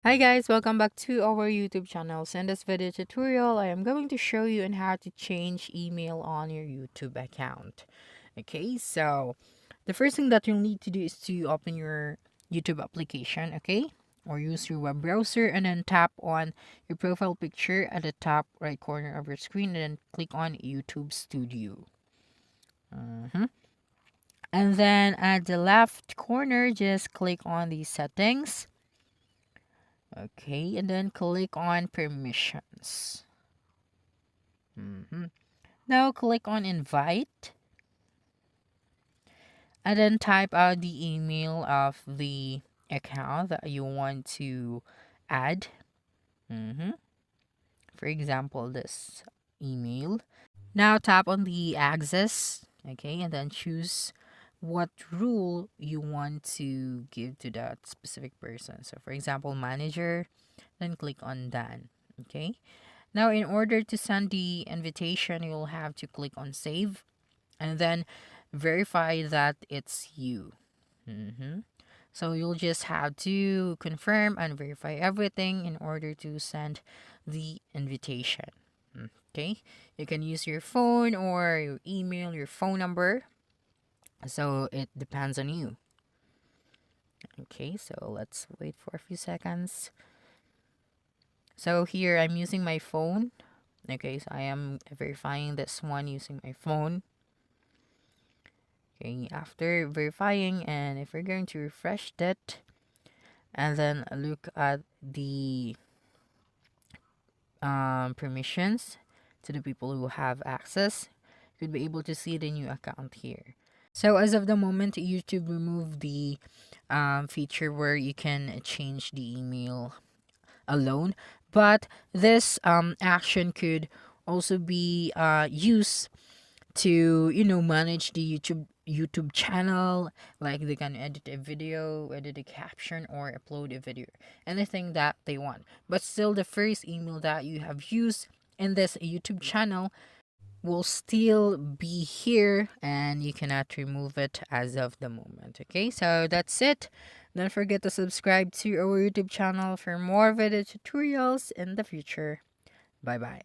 Hi guys, welcome back to our YouTube channel. So in this video tutorial, I am going to show you on how to change email on your YouTube account. Okay, so the first thing that you'll need to do is to open your YouTube application, okay? Or use your web browser and then tap on your profile picture at the top right corner of your screen and then click on YouTube Studio. And then at the left corner, just click on the settings. Okay, and then click on permissions. Now click on invite and then type out the email of the account that you want to add. For example, this email. Now tap on the access, okay, and then choose what rule you want to give to that specific person. So, for example, manager, then click on done, okay. Now, in order to send the invitation, you'll have to click on save and then verify that it's you. So you'll just have to confirm and verify everything in order to send the invitation. Okay, you can use your phone or your email, your phone number. So it depends on you. Okay, so let's wait for a few seconds. So here I'm using my phone. Okay, so I am verifying this one using my phone. Okay, after verifying, and if we're going to refresh that and then look at the permissions to the people who have access, you could be able to see the new account here. So as of the moment, YouTube removed the feature where you can change the email alone, but this action could also be used to manage the YouTube channel. Like they can edit a video, edit a caption, or upload a video, anything that they want. But still, the first email that you have used in this YouTube channel will still be here and you cannot remove it as of the moment. Okay, so that's it. Don't forget to subscribe to our YouTube channel for more video tutorials in the future. Bye bye.